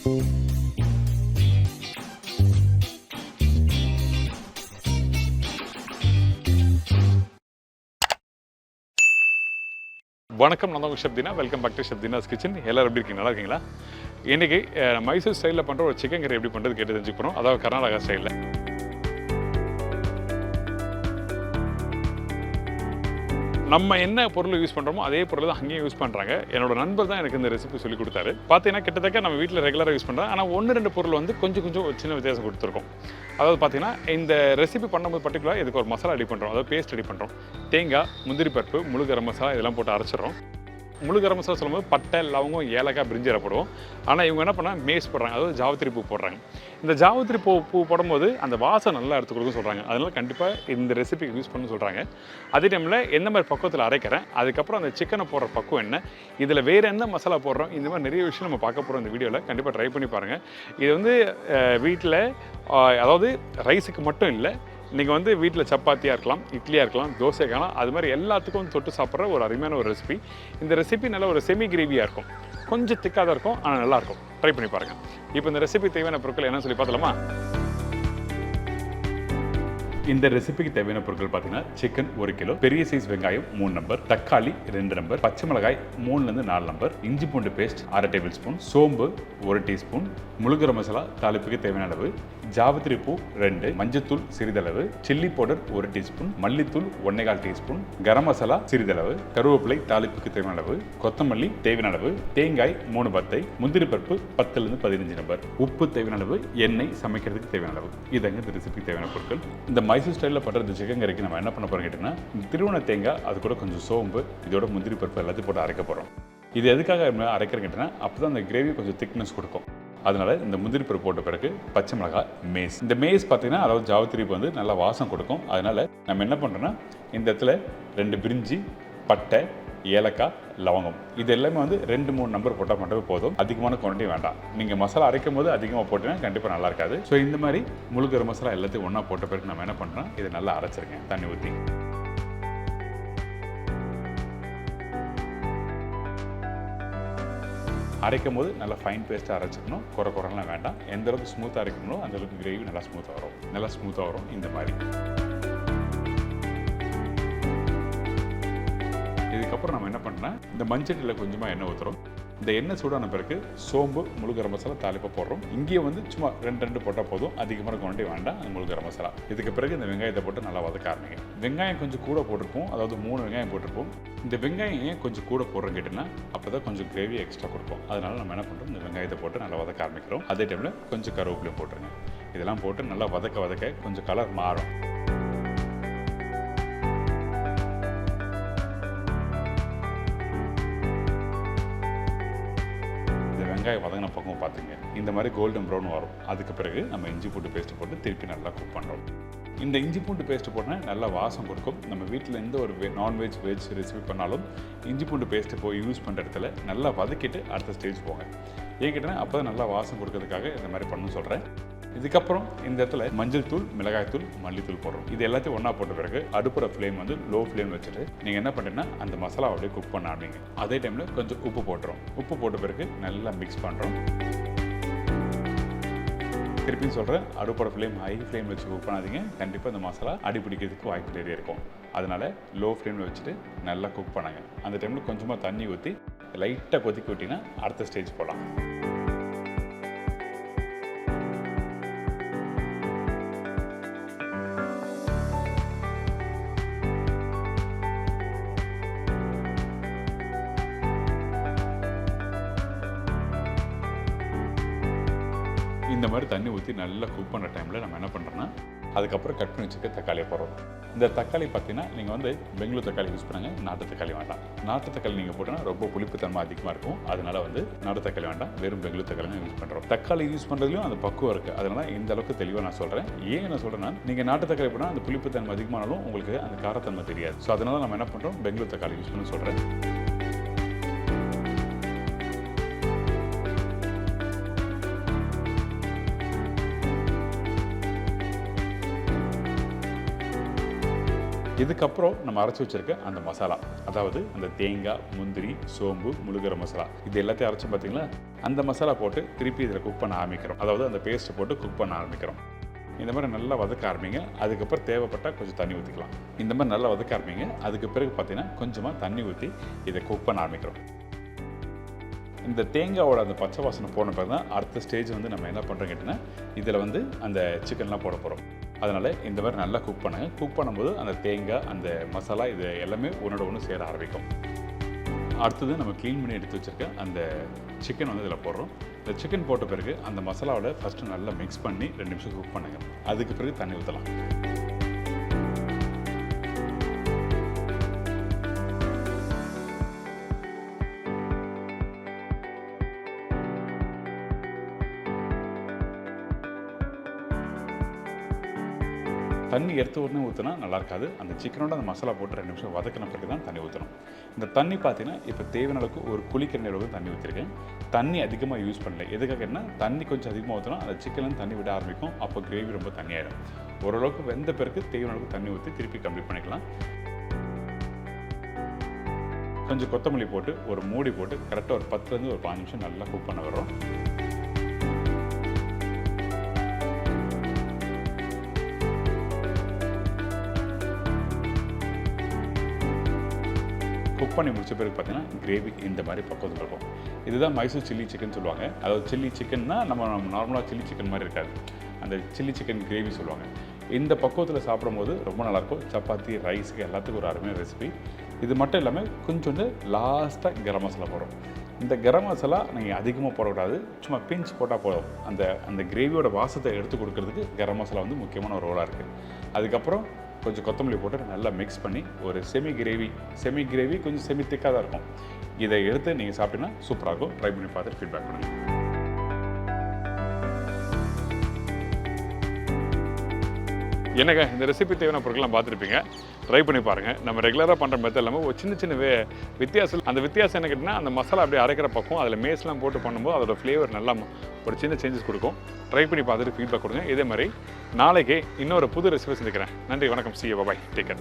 வணக்கம், நான் தான் Shabdina. Welcome back to Shabdina's kitchen. எல்லாரும் எப்படி இருக்கீங்க? நல்லா இருக்கீங்களா? இன்றைக்கி மைசூர் ஸ்டைலில் பண்ணுற ஒரு சிக்கன் கறி எப்படி பண்ணுறது கேட்டு தெரிஞ்சுக்கணும். அதாவது கர்நாடகா ஸ்டைலில். நம்ம என்ன பொருள் யூஸ் பண்ணுறோமோ அதே பொருள் தான் அங்கேயும் யூஸ் பண்ணுறாங்க. என்னோட நண்பர் தான் எனக்கு இந்த ரெசிபி சொல்லி கொடுத்தாரு. பார்த்தீங்கன்னா கிட்டத்தட்ட நம்ம வீட்டில் ரெகுலராக யூஸ் பண்ணுறோம். ஆனால் 1-2 பொருள் வந்து கொஞ்சம் சின்ன வித்தியாசம் கொடுத்துருக்கோம். அதாவது பார்த்தீங்கன்னா இந்த ரெசிபி பண்ணும்போது பர்டிகுலராக இதுக்கு ஒரு மசாலா ரெடி பண்ணுறோம். அதாவது பேஸ்ட் ரெடி பண்ணுறோம். தேங்காய், முந்திரி பருப்பு, முழு கரம் மசாலா இதெல்லாம் போட்டு அரைச்சிடறோம். முழு கரம் மசாலா சொல்லும்போது பட்டை, லவங்கம், ஏலக்காய், பிரிஞ்சி இலை போடுவோம். ஆனால் இவங்க என்ன பண்ணால் மேஸ் போடுறாங்க, அதாவது ஜாவத்திரி பூ போடுறாங்க. இந்த ஜாவத்திரி பூ போடும்போது அந்த வாசம் நல்லா எடுத்து கொடுக்க சொல்கிறாங்க. அதனால் கண்டிப்பாக இந்த ரெசிபிக்கு யூஸ் பண்ண சொல்கிறாங்க. அதே டைமில் எந்த மாதிரி பக்குவத்தில் அரைக்கிறேன், அதுக்கப்புறம் அந்த சிக்கனை போடுற பக்குவம் என்ன, இதில் வேறு என்ன மசாலா போடுறோம், இந்த மாதிரி நிறைய விஷயம் நம்ம பார்க்க போகிறோம் இந்த வீடியோவில். கண்டிப்பாக ட்ரை பண்ணி பாருங்கள். இது வந்து வீட்டில் அதாவது ரைஸுக்கு மட்டும் இல்லை, நீங்கள் வந்து வீட்டில் சப்பாத்தியாக இருக்கலாம், இட்லியாக இருக்கலாம், தோசையாக இருக்கலாம், அது மாதிரி எல்லாத்துக்கும் தொட்டு சாப்பிட்ற ஒரு அருமையான ஒரு ரெசிபி. இந்த ரெசிபி நல்ல ஒரு செமி கிரேவியாக இருக்கும், கொஞ்சம் திக்காக தான் இருக்கும், ஆனால் நல்லாயிருக்கும். ட்ரை பண்ணி பாருங்கள். இப்போ இந்த ரெசிபி தேவையான பொருட்கள் என்னன்னு சொல்லி பார்த்தலாமா? இந்த ரெசிபிக்கு தேவையான பொருட்கள் பார்த்தீங்கன்னா சிக்கன் 1 கிலோ, பெரிய சைஸ் வெங்காயம் 3 நம்பர், தக்காளி 2 நம்பர், பச்சை மிளகாய் 3-4 நம்பர், இஞ்சி பூண்டு பேஸ்ட் 1/2 டேபிள் ஸ்பூன், சோம்பு 1 டீஸ்பூன், முழு கரம் மசாலா தாளிப்புக்கு தேவையான அளவு, ஜாவத்திரி பூ 2, மஞ்சத்தூள் சிறிதளவு, சில்லி பவுடர் 1 டீஸ்பூன், மல்லித்தூள் 1/4 டீஸ்பூன், கரம் மசாலா சிறிதளவு, கருவேப்பிலை தாளிப்புக்கு தேவையான அளவு, கொத்தமல்லி தேவையான அளவு, தேங்காய் 3 பத்தை, முந்திரி பருப்பு 10-15 நம்பர், உப்பு தேவையான அளவு, எண்ணெய் சமைக்கிறதுக்கு தேவையான அளவு. இதங்க இந்த ரெசிபிக்கு தேவையான பொருட்கள். இந்த மைசூர் ஸ்டைலில் பண்ணுற சிக்கன் கறிக்கு நம்ம என்ன பண்ண போகிறோம் கேட்டிங்கன்னா, திருவண்ண தேங்காய், அது கூட கொஞ்சம் சோம்பு, இதோட முந்திரி பருப்பு எல்லாத்தையும் போட்டு அரைக்க போகிறோம். இது எதுக்காக அரைக்கிறேன் கேட்டிங்கன்னா, அப்போ தான் அந்த கிரேவி கொஞ்சம் திக்னஸ் கொடுக்கும். அதனால் இந்த முந்திரி பருப்பு போட்ட பிறகு பச்சை மிளகாய், மேஸ். இந்த மேஸ் பார்த்தீங்கன்னா அதாவது ஜாவத்திரி வந்து நல்லா வாசம் கொடுக்கும். அதனால் நம்ம என்ன பண்ணுறோன்னா, இந்த இடத்துல 2 பிரிஞ்சி, பட்டை, ஏலக்காய், லவங்கம் இது எல்லாமே வந்து 2-3 நம்பர் போட்டால் மட்டுமே போதும். அதிகமான குவான்டிட்டி வேண்டாம். நீங்கள் மசாலா அரைக்கும் போது அதிகமாக போட்டிங்கன்னா கண்டிப்பாக நல்லா இருக்காது. ஸோ இந்த மாதிரி முழு கரம் மசாலா எல்லாத்தையும் ஒன்றா போட்ட பிறகு நம்ம என்ன பண்ணுறோம், இதை நல்லா அரைச்சிருக்கேன் தண்ணி ஊற்றி. அரைக்கும் போது நல்லா ஃபைன் பேஸ்ட்டாக அரைச்சிக்கணும். குறைலாம் வேண்டாம். எந்த அளவுக்கு ஸ்மூத்தாக அரைக்கணுமோ அந்த அளவுக்கு கிரேவி நல்லா ஸ்மூத்தாக வரும் இந்த மாதிரி. இதுக்கப்புறம் நம்ம என்ன பண்ணால் இந்த மஞ்சட்டில் கொஞ்சமாக எண்ணெய் ஊற்றுறோம். இந்த எண்ணெய் சூடான பிறகு சோம்பு, முழு கரம் மசாலா தாளிப்பை போடுறோம். இங்கேயே வந்து சும்மா 2 போட்டால் போதும், அதிகமான குவான்டிட்டி வேண்டாம். அந்த முழு கரம் மசாலா இதுக்கு பிறகு இந்த வெங்காயத்தை போட்டு நல்லா வதக்க ஆரம்பிங்க. வெங்காயம் கொஞ்சம் கூட போட்டிருப்போம், அதாவது 3 வெங்காயம் போட்டிருப்போம். இந்த வெங்காயம் ஏன் கொஞ்சம் கூட போடுறோம் கேட்டிங்கன்னா, அப்போ தான் கொஞ்சம் கிரேவி எக்ஸ்ட்ரா கொடுப்போம். அதனால் நம்ம என்ன பண்ணுறோம், இந்த வெங்காயத்தை போட்டு நல்லா வதக்க ஆரம்பிக்கிறோம். அதே டைமில் கொஞ்சம் கருவேப்பிலையும் போட்டுருங்க. இதெல்லாம் போட்டு நல்லா வதக்க கொஞ்சம் கலர் மாறும். வெங்காயம் வதங்கின பக்கம் பார்த்துங்க, இந்த மாதிரி கோல்டன் ப்ரௌன் வரும். அதுக்கு பிறகு நம்ம இஞ்சி பூண்டு பேஸ்ட்டு போட்டு திருப்பி நல்லா குக் பண்ணுறோம். இந்த இஞ்சி பூண்டு பேஸ்ட்டு போட்டால் நல்லா வாசம் கொடுக்கும். நம்ம வீட்டில் எந்த ஒரு நான்வெஜ் வெஜ் ரெசிபி பண்ணாலும் இஞ்சி பூண்டு பேஸ்ட்டு போய் யூஸ் பண்ணுற இடத்துல நல்லா வதக்கிட்டு அடுத்த ஸ்டேஜ் போங்க. ஏன் கேட்டால் அப்போ தான் நல்லா வாசம் கொடுக்கறதுக்காக இந்த மாதிரி பண்ணணும்னு சொல்கிறேன். இதுக்கப்புறம் இந்த இடத்துல மஞ்சள் தூள், மிளகாய் தூள், மல்லித்தூள் போடுறோம். இது எல்லாத்தையும் ஒன்றா போட்ட பிறகு அடுப்புற ஃப்ளேம் வந்து லோ ஃப்ளேம் வச்சுட்டு நீங்கள் என்ன பண்ணுறீங்கன்னா அந்த மசாலா அப்படியே குக் பண்ண ஆரம்பிங்க. அதே டைமில் கொஞ்சம் உப்பு போட்டுரும். உப்பு போட்ட பிறகு நல்லா மிக்ஸ் பண்ணுறோம். திருப்பியும் சொல்கிறேன், அடுப்போட ஃப்ளேம் ஹை ஃப்ளேம் வச்சு குக் பண்ணாதீங்க. கண்டிப்பாக இந்த மசாலா அடி பிடிக்கிறதுக்கு வாய்ப்பு நிறைய இருக்கும். அதனால் லோ ஃப்ளேமில் வச்சுட்டு நல்லா குக் பண்ணுங்க. அந்த டைமில் கொஞ்சமாக தண்ணி ஊற்றி லைட்டாக கொதிக்க விட்டிங்கன்னா அடுத்த ஸ்டேஜ் போகலாம். இந்த மாதிரி தண்ணி ஊற்றி நல்லா குக் பண்ணுற டைமில் நம்ம என்ன பண்ணுறோன்னா, அதுக்கப்புறம் கட் பண்ணி வச்சுக்க தக்காளியை போடுறோம். இந்த தக்காளி பார்த்தீங்கன்னா நீங்கள் வந்து பெங்களூர் தக்காளி யூஸ் பண்ணுங்கள், நாட்டு தக்காளி வேண்டாம். நாட்டு தக்காளி நீங்கள் போட்டோன்னா ரொம்ப புளிப்புத்தன்மை அதிகமாக இருக்கும். அதனால் வந்து நாட்டு தக்காளி வேண்டாம், வெறும் பெங்களூர் தக்காளி யூஸ் பண்ணுறோம். தக்காளி யூஸ் பண்ணுறதுலையும் அந்த பக்குவம் இருக்குது. அதனால் இந்த அளவுக்கு தெளிவாக நான் சொல்கிறேன். ஏன் நான் சொல்கிறேன்னா, நீங்கள் நாட்டு தக்காளி போனால் அந்த புளிப்புத்தன்மை அதிகமானாலும் உங்களுக்கு அந்த காரத்தன்மை தெரியாது. ஸோ அதனால் நம்ம என்ன பண்ணுறோம், பெங்களூர் தக்காளி யூஸ் பண்ண சொல்கிறேன். இதுக்கப்புறம் நம்ம அரைச்சி வச்சிருக்க அந்த மசாலா, அதாவது அந்த தேங்காய், முந்திரி, சோம்பு, முழுகிற மசாலா, இது எல்லாத்தையும் அரைச்சி பார்த்தீங்களா, அந்த மசாலா போட்டு திருப்பி இதில் குக் பண்ண ஆரம்பிக்கிறோம். அதாவது அந்த பேஸ்ட்டை போட்டு குக் பண்ண ஆரம்பிக்கிறோம். இந்த மாதிரி நல்லா வதக்க ஆரம்பிங்க. அதுக்கப்புறம் தேவைப்பட்டால் கொஞ்சம் தண்ணி ஊற்றிக்கலாம். இந்த மாதிரி நல்லா வதக்க ஆரம்பிங்க. அதுக்கு பிறகு பார்த்தீங்கன்னா கொஞ்சமாக தண்ணி ஊற்றி இதை குக் பண்ண ஆரம்பிக்கிறோம். இந்த தேங்காவோட அந்த பச்சை வாசனை போன பிறகு தான் அடுத்த ஸ்டேஜ் வந்து நம்ம என்ன பண்ணுறோம் கேட்டிங்கன்னா, இதில் வந்து அந்த சிக்கன்லாம் போட போகிறோம். அதனால் இந்த மாதிரி நல்லா குக் பண்ணுங்கள். குக் பண்ணும்போது அந்த தேங்காய், அந்த மசாலா இது எல்லாமே ஒன்றோட ஒன்று சேர ஆரம்பிக்கும். அடுத்தது நம்ம க்ளீன் பண்ணி எடுத்து வச்சுருக்க அந்த சிக்கன் வந்து இதில் போடுறோம். இந்த சிக்கன் போட்ட பிறகு அந்த மசாலாவோட ஃபஸ்ட்டு நல்லா மிக்ஸ் பண்ணி 2 நிமிஷம் குக் பண்ணுங்கள். அதுக்கு பிறகு தண்ணி ஊற்றலாம். தண்ணி எடுத்த உடனே ஊற்றினா நல்லா இருக்காது. அந்த சிக்கனோட அந்த மசாலா போட்டு 2 நிமிஷம் வதக்கின பிறகு தான் தண்ணி ஊற்றணும். இந்த தண்ணி பார்த்தீங்கன்னா இப்போ தேவையான அளவுக்கு ஒரு குழிக்கண்ணி அளவுக்கு தண்ணி ஊற்றிருக்கேன். தண்ணி அதிகமாக யூஸ் பண்ணல. எதுக்காகன்னா தண்ணி கொஞ்சம் அதிகமாக ஊற்றினா அந்த சிக்கன்லேருந்து தண்ணி விட ஆரம்பிக்கும். அப்போ கிரேவி ரொம்ப தண்ணியாயிடும். ஓரளவுக்கு வெந்த பிறகு தேவையான அளவுக்கு தண்ணி ஊற்றி திருப்பி கம்ப்ளீட் பண்ணிக்கலாம். கொஞ்சம் கொத்தமல்லி போட்டு ஒரு மூடி போட்டு கரெக்டாக ஒரு 10லேருந்து ஒரு 5 நிமிஷம் நல்லா குக் பண்ண வர்றோம். குக் பண்ணி முடிச்ச பிறகு பார்த்தீங்கன்னா கிரேவி இந்த மாதிரி பக்குவத்தில் இருக்கும். இதுதான் மைசூர் சில்லி சிக்கன் சொல்லுவாங்க. அதாவது சில்லி சிக்கன்னா நம்ம நார்மலாக சில்லி சிக்கன் மாதிரி இருக்காது. அந்த சில்லி சிக்கன் கிரேவி சொல்லுவாங்க. இந்த பக்குவத்தில் சாப்பிடும்போது ரொம்ப நல்லாயிருக்கும். சப்பாத்தி, ரைஸுக்கு எல்லாத்துக்கும் ஒரு அருமையான ரெசிபி. இது மட்டும் இல்லாமல் கொஞ்சோண்டு லாஸ்ட்டாக கரம் மசாலா போடுறோம். இந்த கரம் மசாலா நீங்கள் அதிகமாக போடக்கூடாது. சும்மா பிஞ்ச் போட்டால் போதும். அந்த கிரேவியோட வாசத்தை எடுத்து கொடுக்கறதுக்கு கரம் மசாலா வந்து முக்கியமான ஒரு ரோலாக இருக்குது. அதுக்கப்புறம் கொஞ்சம் கொத்தமல்லி போட்டு நல்லா மிக்ஸ் பண்ணி ஒரு செமி கிரேவி கொஞ்சம் செமி திக்காக தான் இருக்கும். இதை எடுத்து நீங்கள் சாப்பிட்டீங்கன்னா சூப்பராக இருக்கும். ட்ரை பண்ணி பார்த்துட்டு ஃபீட்பேக் பண்ணுங்கள். என்னங்க இந்த ரெசிபி தேவையான பொருட்கள்லாம் பார்த்துருப்பீங்க. ட்ரை பண்ணி பாருங்கள். நம்ம ரெகுலராக பண்ணுற மெத்தட் இல்லாமல் ஒரு சின்ன வித்தியாசம். அந்த வித்தியாசம் என்ன கேட்டிங்கன்னா, அந்த மசாலா அப்படியே அரைக்கிற பக்கம் அதில் மேஸ்லாம் போட்டு பண்ணும்போது அதோட ஃப்ளேவர் நல்லா ஒரு சின்ன சேஞ்சஸ் கொடுக்கும். ட்ரை பண்ணி பார்த்துட்டு ஃபீட்பேக் கொடுங்க. இதே மாதிரி நாளைக்கே இன்னொரு புது ரெசிபி செஞ்சுக்கிறேன். நன்றி, வணக்கம். See you, bye bye. Take care.